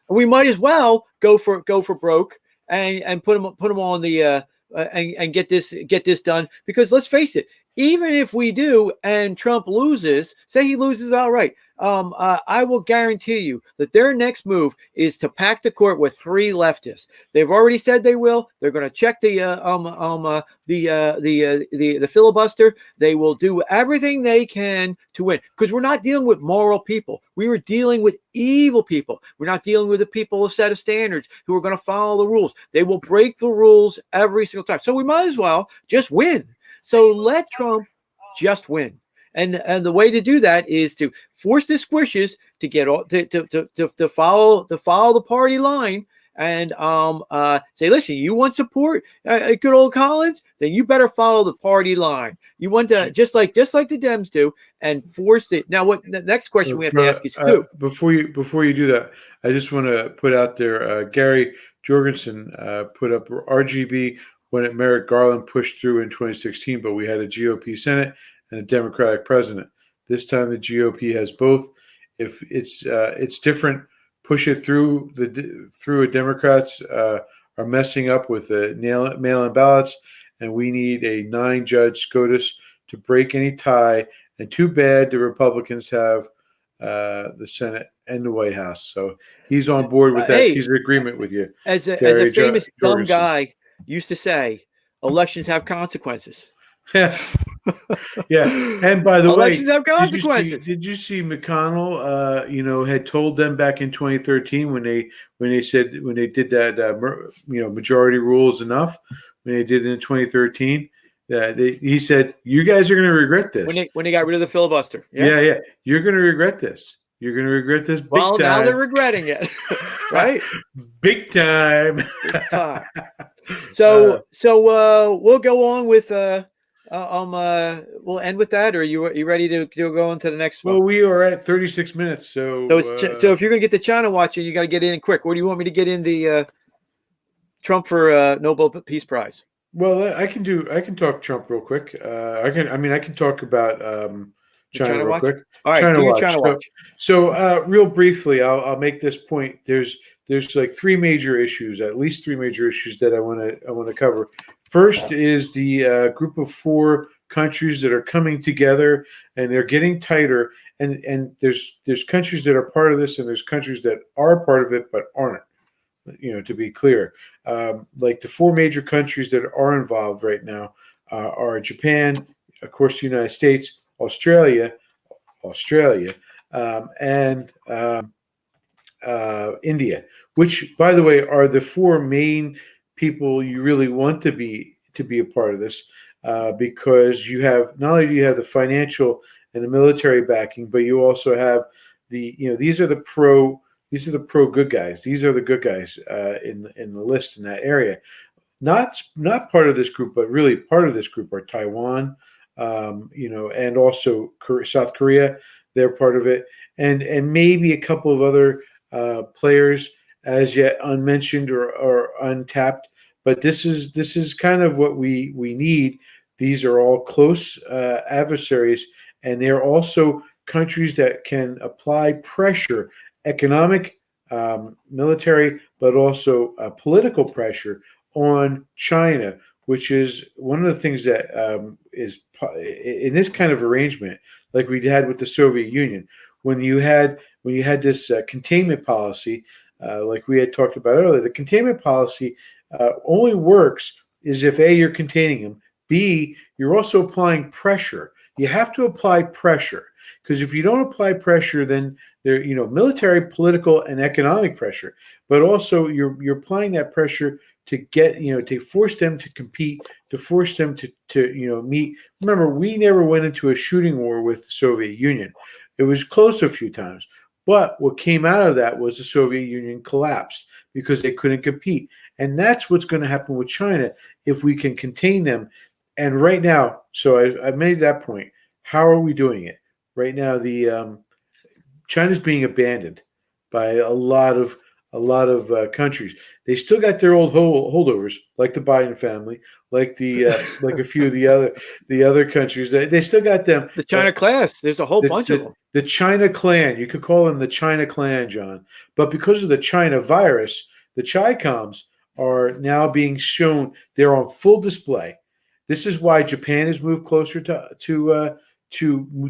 we might as well go for broke and put them on the and get this done, because let's face it, even if we do and Trump loses, say he loses outright, I will guarantee you that their next move is to pack the court with 3 leftists. They've already said they will. They're going to check the filibuster. They will do everything they can to win, because we're not dealing with moral people. We were dealing with evil people. We're not dealing with the people of set of standards who are going to follow the rules. They will break the rules every single time. So we might as well just win. So let Trump just win. And the way to do that is to force the squishes to get to follow the party line, and say, listen, you want support, good old Collins, then you better follow the party line. You want to just like the Dems do, and force it. Now, what the next question we have to ask is who? Before you do that, I just want to put out there, Gary Jorgensen put up RGB when Merrick Garland pushed through in 2016, but we had a GOP Senate and a Democratic president. This time the GOP has both. If it's different, push it through a Democrats are messing up with the mail-in ballots, and we need a 9-judge SCOTUS to break any tie. And too bad the Republicans have the Senate and the White House. So he's on board with that. Hey, he's in agreement with you. As a famous dumb guy used to say, elections have consequences. Yeah. Yeah. And by the way, elections have consequences. Did you see McConnell, had told them back in 2013 when they did that, majority rule is enough, when they did it in 2013, he said, you guys are going to regret this. When they got rid of the filibuster. Yeah. You're going to regret this. You're going to regret this big time. Now they're regretting it, right? Big time. Big time. So we'll go on with we'll end with that, or are you ready to go on to the next one? Well, we are at 36 minutes, so if you're gonna get the China watching, you got to get in quick. Or do you want me to get in the Trump for Nobel Peace Prize? Well, I can talk Trump real quick. I can talk about China real quick. All right, China watch. China watch. So real briefly, I'll make this point. There's like 3 major issues, at least 3 major issues that I want to cover. First is the group of 4 countries that are coming together, and they're getting tighter. And there's countries that are part of this, and there's countries that are part of it but aren't. To be clear, like the 4 major countries that are involved right now are Japan, of course, the United States, Australia, and India, which, by the way, are the 4 main people you really want to be a part of this, because you have not only do you have the financial and the military backing, but you also have these are the pro good guys. These are the good guys in the list in that area. Not part of this group, but really part of this group are Taiwan, and also South Korea. They're part of it, and maybe a couple of other players as yet unmentioned or untapped. But this is kind of what we need. These are all close adversaries, and they're also countries that can apply pressure, economic, military, but also political pressure on China, which is one of the things that is in this kind of arrangement, like we had with the Soviet Union, when you had this containment policy, like we had talked about earlier. The containment policy only works is if A, you're containing them, B, you're also applying pressure. You have to apply pressure, because if you don't apply pressure, then there, military, political, and economic pressure, but also you're applying that pressure to get, to force them to compete, to force them to meet. Remember, we never went into a shooting war with the Soviet Union. It was close a few times, but what came out of that was the Soviet Union collapsed because they couldn't compete. And that's what's going to happen with China if we can contain them. And right now, so I made that point. How are we doing it? Right now, China's being abandoned by a lot of countries. They still got their old holdovers, like the Biden family, like like a few of the other countries. They still got them. The China class. There's a whole bunch of them. The China clan. You could call them the China clan, John. But because of the China virus, the Chi-Coms are now being shown. They're on full display. This is why Japan has moved closer to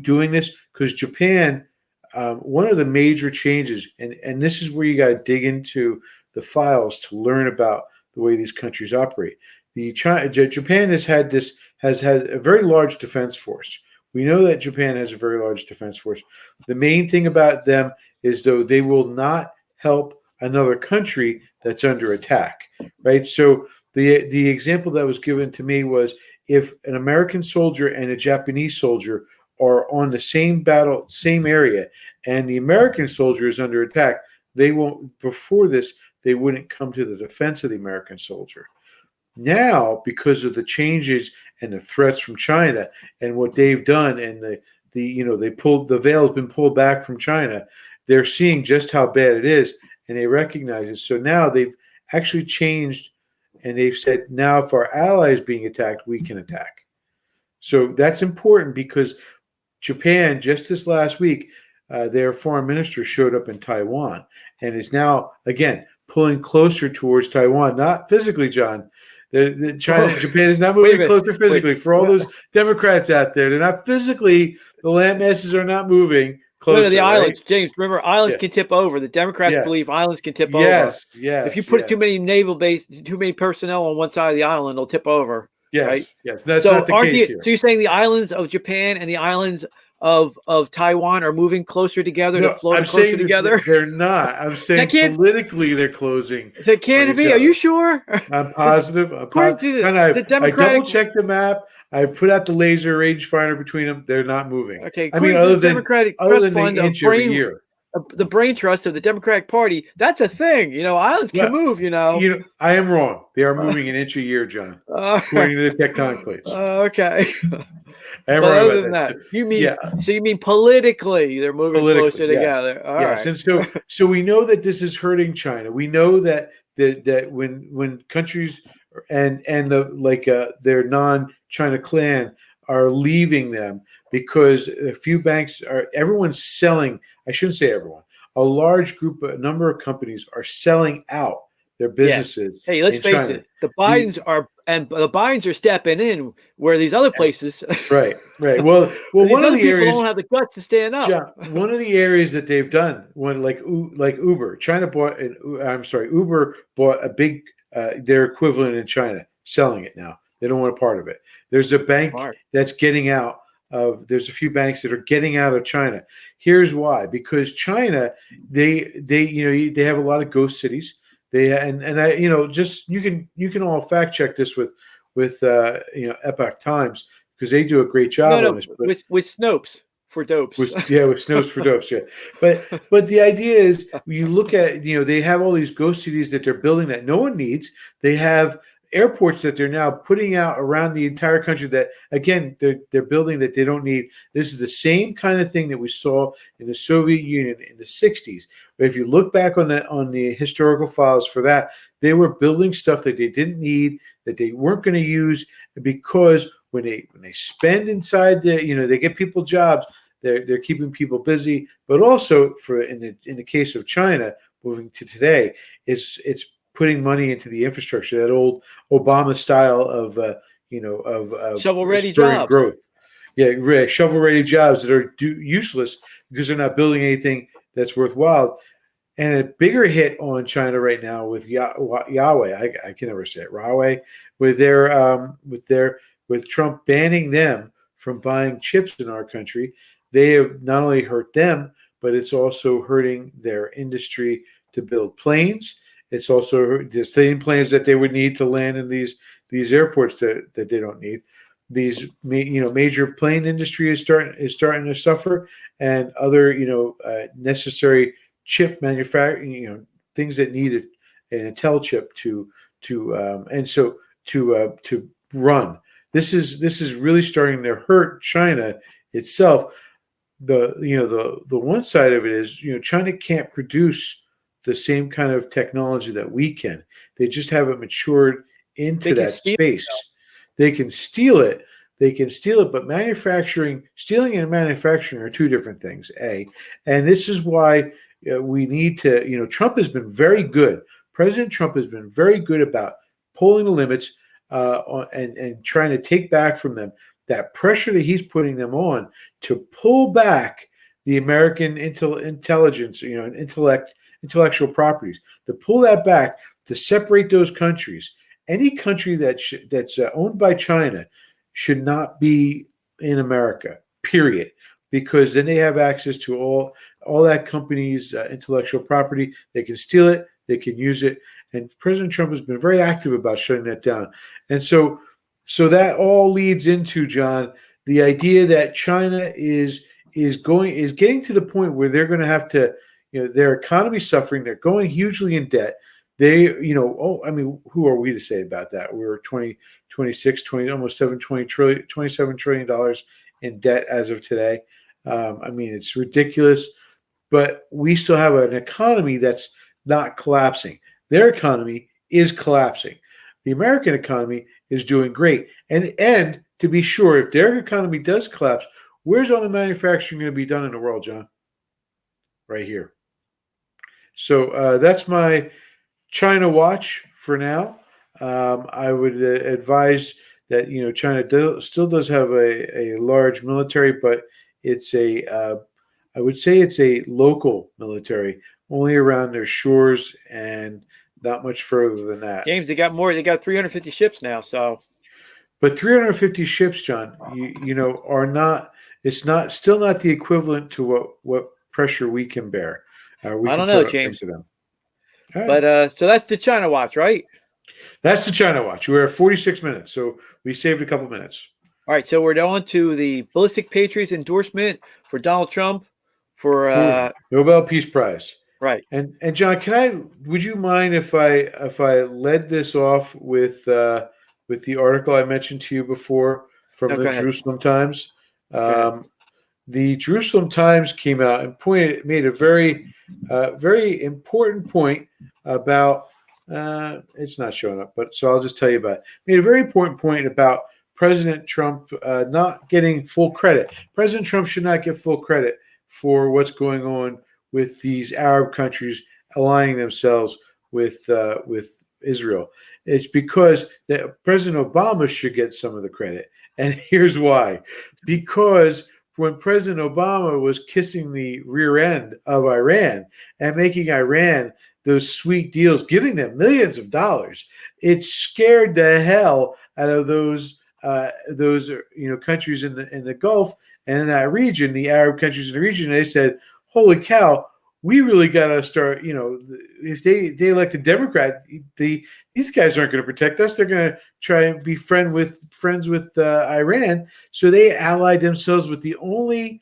doing this, because Japan one of the major changes, and this is where you got to dig into the files to learn about the way these countries operate. Japan has had a very large defense force. We know that Japan has a very large defense force. The main thing about them is, though, they will not help another country that's under attack, right? So the example that was given to me was, if an American soldier and a Japanese soldier are on the same area, and the American soldier is under attack, they won't, before this, they wouldn't come to the defense of the American soldier. Now, because of the changes and the threats from China and what they've done, and the veil has been pulled back from China, they're seeing just how bad it is, and they recognize it. So now they've actually changed, and they've said, now if our allies being attacked, we can attack. So that's important, because Japan, just this last week, their foreign minister showed up in Taiwan and is now, again, pulling closer towards Taiwan. Not physically, John. Japan is not moving closer physically. For all those Democrats out there, they're not physically, the land masses are not moving closer. The islands, right? James, remember, islands can tip over. The Democrats believe islands can tip over. Yes. If you put too many naval base, too many personnel on one side of the island, they'll tip over. Yes, right? yes. That's not the case here. So you're saying the islands of Japan and the islands of Taiwan are moving closer together, to float closer together? They're not. I'm saying politically they're closing. They can't be. Are you sure? I'm positive. I double-checked the map. I put out the laser rangefinder between them. They're not moving. Okay. I mean, other than the inch every year. The brain trust of the Democratic Party, that's a thing. Islands can move, I am wrong. They are moving an inch a year, John, according to the tectonic plates. Okay. I am but wrong other about than that. So you mean politically they're moving closer together. All yes. right. And so we know that this is hurting China. We know that when countries and their non-China clan are leaving them, because a few banks everyone's selling. I shouldn't say everyone. A number of companies are selling out their businesses. Hey, let's face it. The Bidens are stepping in where these other places. Right. Well, one of the areas don't have the guts to stand up. John, one of the areas that they've done, when like Uber, Uber bought a big their equivalent in China, selling it now. They don't want a part of it. There's a bank that's getting out. There's a few banks that are getting out of China. Here's why: because China, they have a lot of ghost cities. You can all fact check this with Epoch Times, because they do a great job on this. With Snopes for dopes. With Snopes for dopes. Yeah, but the idea is, you look at they have all these ghost cities that they're building that no one needs. They have airports that they're now putting out around the entire country that, again, they're building that they don't need. This is the same kind of thing that we saw in the Soviet Union in the 60s. But if you look back on the historical files for that, they were building stuff that they didn't need, that they weren't going to use, because when they spend inside they get people jobs, they're keeping people busy. But also, in the case of China, moving to today, it's putting money into the infrastructure, that old Obama style of shovel-ready jobs. Growth. Yeah, shovel-ready jobs that are useless because they're not building anything that's worthwhile. And a bigger hit on China right now with Huawei, I can never say it, Huawei, with Trump banning them from buying chips in our country. They have not only hurt them, but it's also hurting their industry to build planes. It's also the same planes that they would need to land in these airports that they don't need. These major plane industry is starting to suffer, and other necessary chip manufacturing, things that need an Intel chip to run. This is really starting to hurt China itself. The one side of it is China can't produce the same kind of technology that we can. They just haven't matured into that space. They can steal it. But stealing and manufacturing are two different things. And this is why we need to. Trump has been very good. President Trump has been very good about pulling the limits and trying to take back from them that pressure that he's putting them on to pull back the American intelligence, and intellectual properties, to pull that back, to separate those countries. Any country that's owned by China should not be in America, period, because then they have access to all that company's intellectual property. They can steal it, they can use it, and President Trump has been very active about shutting that down. And so that all leads into, John, the idea that China is getting to the point where they're going to have to, their economy's suffering, they're going hugely in debt. They, who are we to say about that? We're 27 trillion dollars in debt as of today. It's ridiculous, but we still have an economy that's not collapsing. Their economy is collapsing. The American economy is doing great. And to be sure, if their economy does collapse, where's all the manufacturing going to be done in the world, John? Right here. So that's my China watch for now. I would advise that China still does have a large military, but it's I would say it's a local military, only around their shores and not much further than that. James, they got more. They got 350 ships now. So, but 350 ships, John, are not. It's still not the equivalent to what pressure we can bear. I don't know, James. Them. Right. But so that's the China watch, right? That's the China watch. We're at 46 minutes, so we saved a couple minutes. All right, so we're on to the Ballistic Patriots endorsement for Donald Trump for Nobel Peace Prize. Right. And John, would you mind if I led this off with the article I mentioned to you before from the Jerusalem Times? The Jerusalem Times came out and made a very important point about it's not showing up, but so I'll just tell you about it. Made a very important point about President Trump not getting full credit. President Trump should not get full credit for what's going on with these Arab countries aligning themselves with Israel. It's because that President Obama should get some of the credit. And here's why. Because when President Obama was kissing the rear end of Iran and making Iran those sweet deals, giving them millions of dollars, it scared the hell out of those countries in the Gulf and in that region, the Arab countries in the region. They said, holy cow, we really got to start, if they elect a Democrat, these guys aren't going to protect us. They're going to try and be friends with Iran. So they allied themselves with the only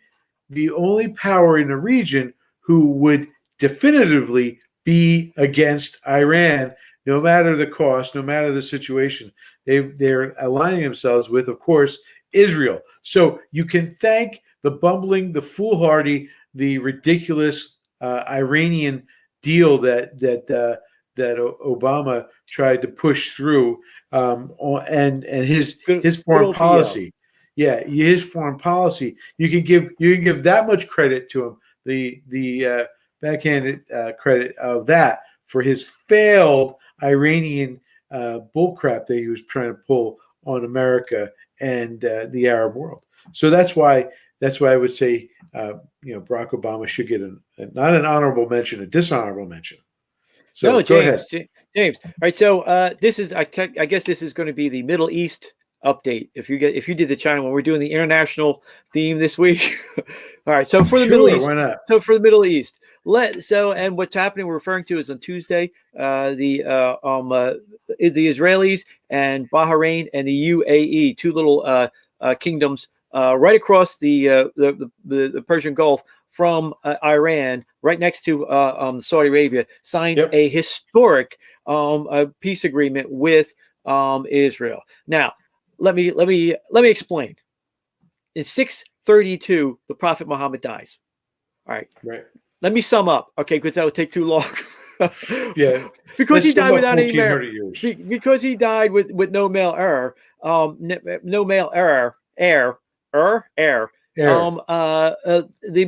power in the region who would definitively be against Iran, no matter the cost, no matter the situation. They're aligning themselves with, of course, Israel. So you can thank the bumbling, the foolhardy, the ridiculous Iranian deal that Obama tried to push through, and his foreign policy. Yeah, his foreign policy. You can give that much credit to him. The backhanded credit of that for his failed Iranian bullcrap that he was trying to pull on America and the Arab world. So that's why I would say Barack Obama should get not an honorable mention, a dishonorable mention. So no, go ahead, James. All right, so this is I guess this is going to be the Middle East update. If you did the China one, we're doing the international theme this week. All right, so for the Middle East, why not? So for the Middle East, and what's happening? We're referring to is on Tuesday, the Israelis and Bahrain and the UAE, two little kingdoms right across the Persian Gulf from Iran, right next to Saudi Arabia, signed a historic peace agreement with Israel. Now, let me explain. In 632, the Prophet Muhammad dies. All right. Right. Let me sum up, okay, because that would take too long. Yeah. Because he died without any marriage. Because he died with no male heir. No male heir. The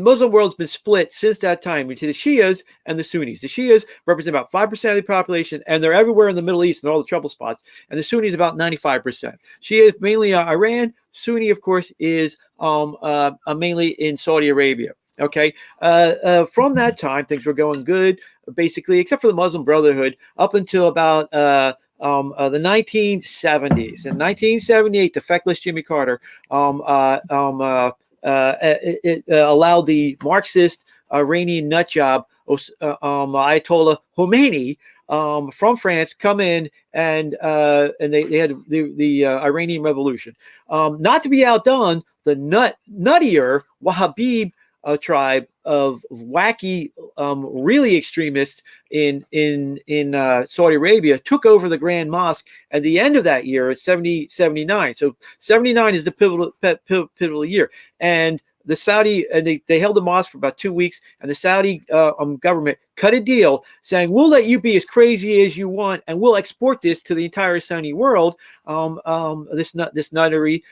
Muslim world's been split since that time into the Shias and the Sunnis. The Shias represent about 5% of the population, and they're everywhere in the Middle East and all the trouble spots. And the Sunnis about 95%. Shia is mainly Iran. Sunni, of course, is mainly in Saudi Arabia. Okay. From that time, things were going good, basically, except for the Muslim Brotherhood, up until about the 1970s. In 1978, the feckless Jimmy Carter it allowed the Marxist Iranian nutjob Ayatollah Khomeini from France come in, and they had the Iranian Revolution. Not to be outdone, the nuttier Wahhabi tribe of wacky, really extremists in Saudi Arabia took over the Grand Mosque at the end of that year at 79. So 79 is the pivotal year, and the Saudi they held the mosque for about 2 weeks, and the Saudi government cut a deal saying, we'll let you be as crazy as you want, and we'll export this to the entire Sunni world, this nuttery,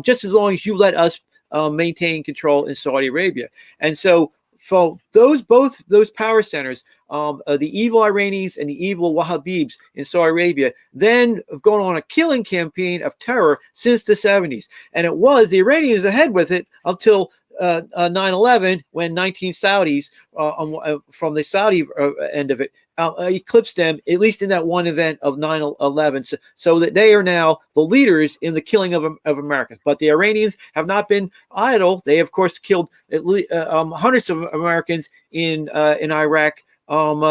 just as long as you let us maintain control in Saudi Arabia. And so for both those power centers, the evil Iranians and the evil Wahhabis in Saudi Arabia, then have gone on a killing campaign of terror since the 70s. And it was the Iranians ahead with it until 9/11, when 19 Saudis from the Saudi end of it eclipsed them, at least in that one event of 9/11, so that they are now the leaders in the killing of Americans. But the Iranians have not been idle. They, of course, killed at least, hundreds of Americans in Iraq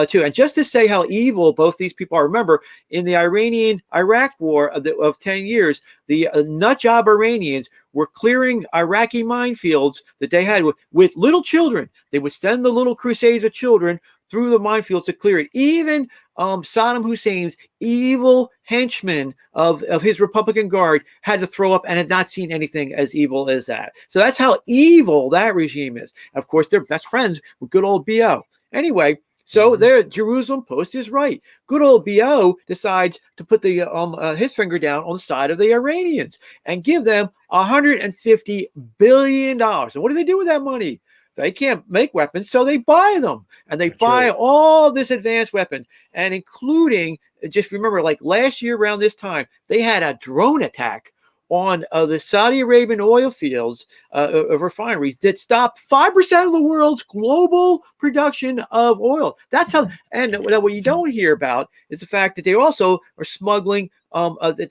too. And just to say how evil both these people are, remember, in the Iranian-Iraq war of 10 years, the nutjob Iranians were clearing Iraqi minefields that they had with little children. They would send the little crusades of children through the minefields to clear it. Even Saddam Hussein's evil henchmen of his Republican Guard had to throw up and had not seen anything as evil as that. So that's how evil that regime is. Of course, they're best friends with good old BO. Anyway, so there, Jerusalem Post is right. Good old BO decides to put his finger down on the side of the Iranians and give them $150 billion. And what do they do with that money? They can't make weapons, so they buy them. And they buy all this advanced weapon. And including, just remember, like last year around this time, they had a drone attack on the Saudi Arabian oil fields of refineries that stopped 5% of the world's global production of oil. That's how. And what you don't hear about is the fact that they also are smuggling. That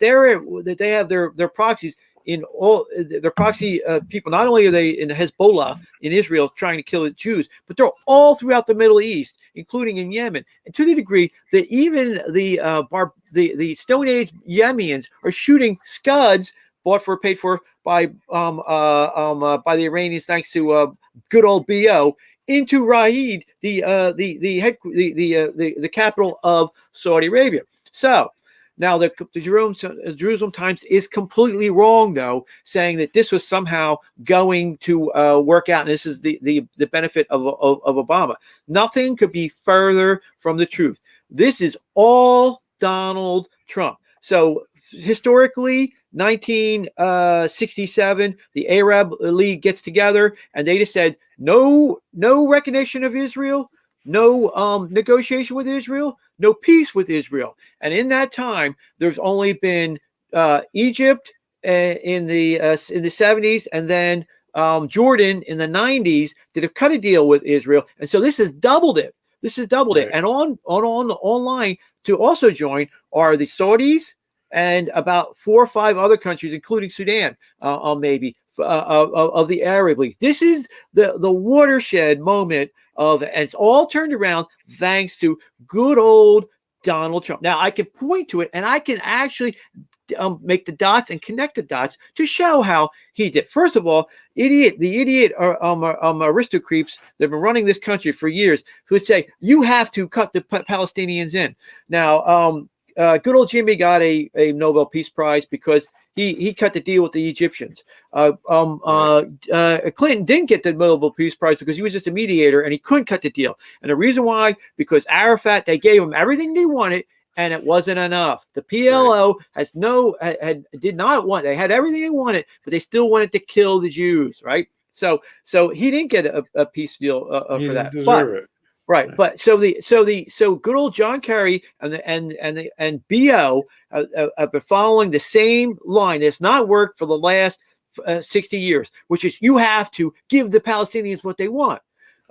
they have their proxies in all their proxy people. Not only are they in Hezbollah in Israel trying to kill the Jews, but they're all throughout the Middle East, including in Yemen, and to the degree that even the Stone Age Yemenians are shooting Scuds paid for by the Iranians, thanks to good old BO, into Riyadh, the capital of Saudi Arabia. So now the Jerusalem Times is completely wrong, though, saying that this was somehow going to work out, and this is the benefit of Obama. Nothing could be further from the truth. This is all Donald Trump. So historically, 1967, the Arab League gets together, and they just said no recognition of Israel, no negotiation with Israel, no peace with Israel. And in that time, there's only been Egypt in the 70s, and then Jordan in the 90s that have cut a deal with Israel. And so this has doubled it. And online to also join are the Saudis and about 4 or 5 other countries, including Sudan, maybe of the Arab League. This is the watershed moment and it's all turned around thanks to good old Donald Trump. Now I can point to it, and I can actually make the dots and connect the dots to show how he did. First of all, the idiot aristocrats that have been running this country for years, who would say you have to cut the Palestinians in. Now, good old Jimmy got a Nobel Peace Prize because he cut the deal with the Egyptians. Clinton didn't get the Nobel Peace Prize because he was just a mediator and he couldn't cut the deal. And the reason why, because Arafat, they gave him everything they wanted and it wasn't enough. The PLO did not want. They had everything they wanted, but they still wanted to kill the Jews, right? So he didn't get a peace deal for that. Right, but so good old John Kerry and BO have been following the same line. It's not worked for the last 60 years, which is you have to give the Palestinians what they want.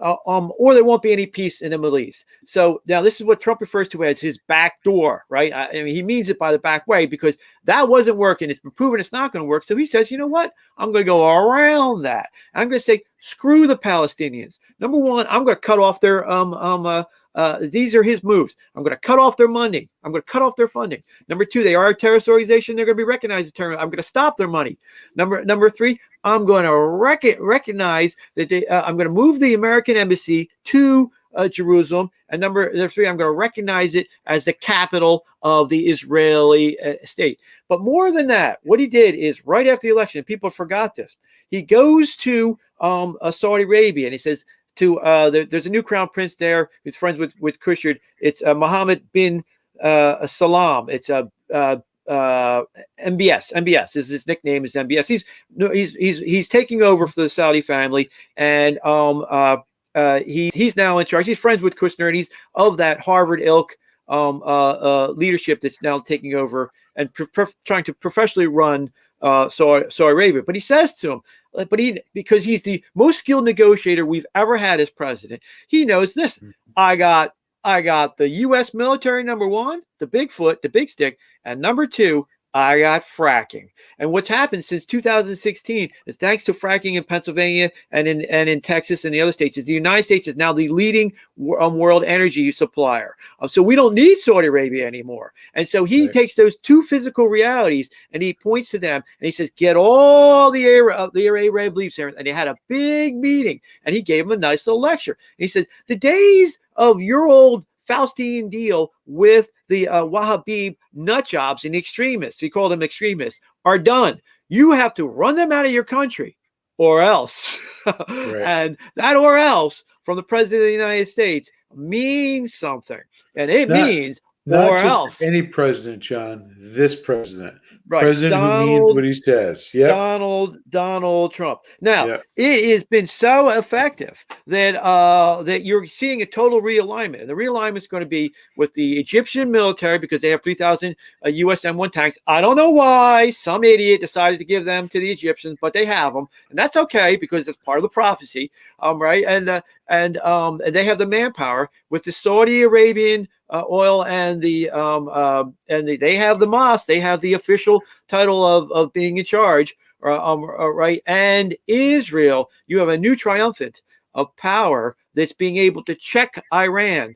Or there won't be any peace in the Middle East. So now this is what Trump refers to as his back door, right? I mean, he means it by the back way because that wasn't working. It's been proven it's not going to work. So he says, you know what? I'm going to go around that. I'm going to say, screw the Palestinians. Number one, I'm going to cut off their these are his moves. I'm going to cut off their money. I'm going to cut off their funding. Number two, they are a terrorist organization. They're going to be recognized as terrorists. I'm going to stop their money. Number three, I'm going to recognize that I'm going to move the American embassy to Jerusalem. And number three, I'm going to recognize it as the capital of the Israeli state. But more than that, what he did is right after the election, people forgot this. He goes to Saudi Arabia and he says, there's a new crown prince there who's friends with Kushner. It's Mohammed bin Salam. It's MBS. MBS is his nickname. Is MBS. He's taking over for the Saudi family, and he's now in charge. He's friends with Kushner, and he's of that Harvard ilk leadership that's now taking over and trying to professionally run Saudi Arabia. But he says to him, because he's the most skilled negotiator we've ever had as president, he knows this. I got the U.S. military, number one, the big foot, the big stick, and number two, I got fracking. And what's happened since 2016 is thanks to fracking in Pennsylvania and in Texas and the other states, is the United States is now the leading world energy supplier. So we don't need Saudi Arabia anymore. And so he takes those two physical realities and he points to them and he says, get all the Arab beliefs here. And they had a big meeting and he gave them a nice little lecture. And he said, the days of your old Faustian deal with the Wahhabi nut jobs and extremists, we call them extremists, are done. You have to run them out of your country or else. And that or else from the president of the United States means something. And it means not or just else. Any president, John, this president. Right. President who means what he says. Yep. Donald Trump. Now, it has been so effective that that you're seeing a total realignment. And the realignment is going to be with the Egyptian military because they have 3,000 US M1 tanks. I don't know why some idiot decided to give them to the Egyptians, but they have them. And that's okay because it's part of the prophecy. Right. And they have the manpower with the Saudi Arabian oil and they have the mosque. They have the official title of being in charge, right? And Israel, you have a new triumphant of power that's being able to check Iran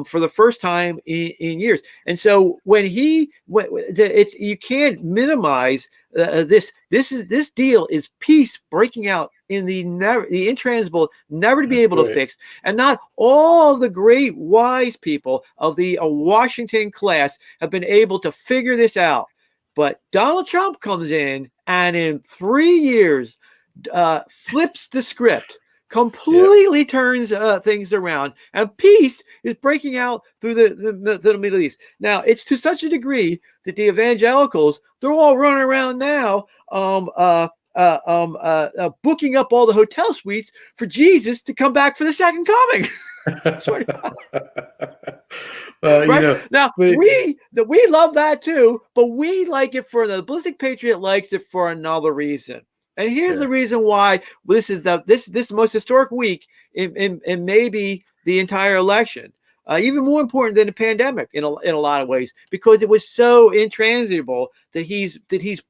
for the first time in years. And so you can't minimize this. This deal is peace breaking out in the intransable, never to be able to fix. And not all the great wise people of the Washington class have been able to figure this out. But Donald Trump comes in and in 3 years flips the script, completely turns things around, and peace is breaking out through the Middle East. Now, it's to such a degree that the evangelicals, they're all running around now booking up all the hotel suites for Jesus to come back for the second coming. We love that too, but we like it for the ballistic patriot likes it for another reason. And here's the reason why this is the most historic week in maybe the entire election. Even more important than the pandemic in a lot of ways, because it was so intransitable that he's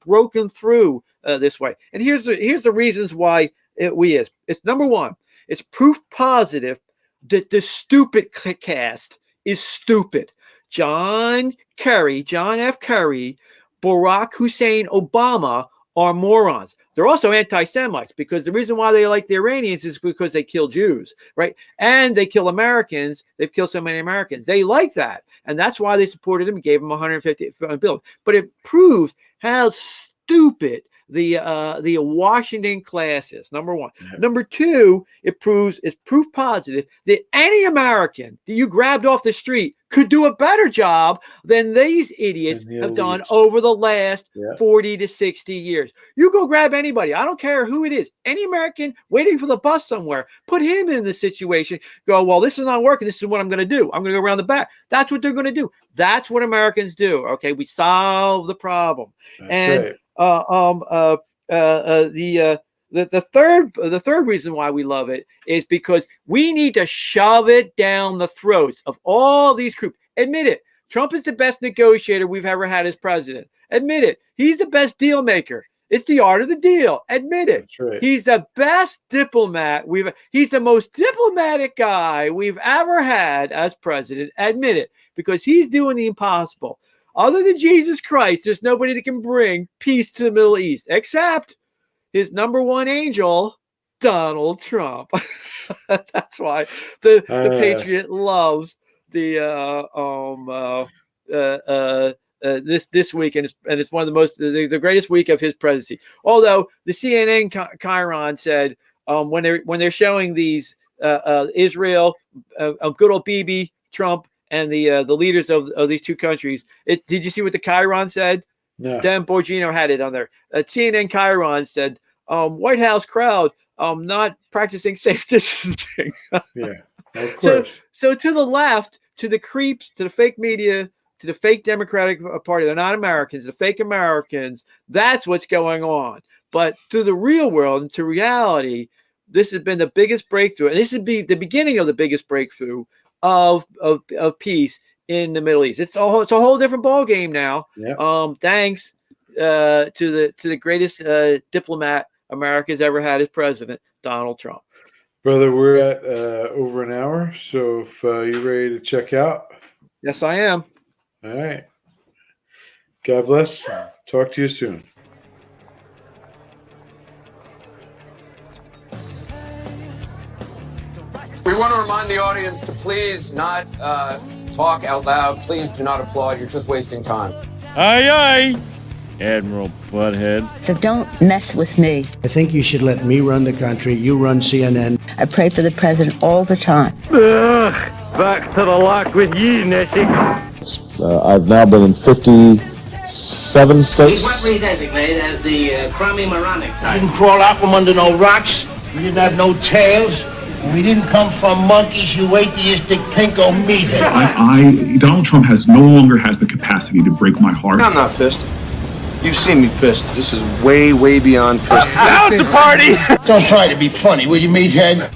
broken through this way. And here's the reasons why it's number one, it's proof positive that the stupid cast is stupid. John F. Kerry, Barack Hussein Obama are morons. They're also anti-Semites because the reason why they like the Iranians is because they kill Jews, right? And they kill Americans. They've killed so many Americans. They like that. And that's why they supported him and gave him $150 billion. But it proves how stupid the Washington class is, number one. Number two, it's proof positive that any American that you grabbed off the street could do a better job than these idiots have done over the last 40 to 60 years. You go grab anybody. I don't care who it is. Any American waiting for the bus somewhere, put him in the situation. Go, well, this is not working. This is what I'm going to do. I'm going to go around the back. That's what they're going to do. That's what Americans do. Okay, we solve the problem. That's right. the third reason why we love it is because we need to shove it down the throats of all these groups. Admit it. Trump is the best negotiator we've ever had as president. Admit it. He's the best deal maker. It's the art of the deal. Admit it. That's right. He's the best diplomat he's the most diplomatic guy we've ever had as president. Admit it, because he's doing the impossible. Other than Jesus Christ, there's nobody that can bring peace to the Middle East except his number one angel, Donald Trump. That's why the Patriot loves the this week, and it's one of the greatest week of his presidency. Although the CNN Chiron said when they're showing these Israel, good old Bibi, Trump, and the leaders of these two countries, did you see what the Chiron said? No. Dan Bongino had it on there. CNN Chiron said, White House crowd not practicing safe distancing. Yeah, of course. So to the left, to the creeps, to the fake media, to the fake Democratic Party, they're not Americans, the fake Americans, that's what's going on. But to the real world and to reality, this has been the biggest breakthrough. And this would be the beginning of the biggest breakthrough of peace in the Middle East. It's a whole different ball game now. Yeah. Thanks to the greatest diplomat America's ever had as president, Donald Trump. Brother, we're at over an hour, so if you're ready to check out. Yes, I am. All right. God bless. Talk to you soon. We want to remind the audience to please not talk out loud. Please do not applaud. You're just wasting time. Aye, aye, Admiral Butthead. So don't mess with me. I think you should let me run the country. You run CNN. I pray for the president all the time. Ugh, back to the lock with you, Nessie. I've now been in 57 states. He's what we designate as the crummy-moronic type. You didn't crawl out from under no rocks. You didn't have no tails. We didn't come from monkeys, you atheistic pinko meathead. Donald Trump no longer has the capacity to break my heart. I'm not pissed. You've seen me pissed. This is way, way beyond pissed. Now it's a party! Don't try to be funny, will you, meathead?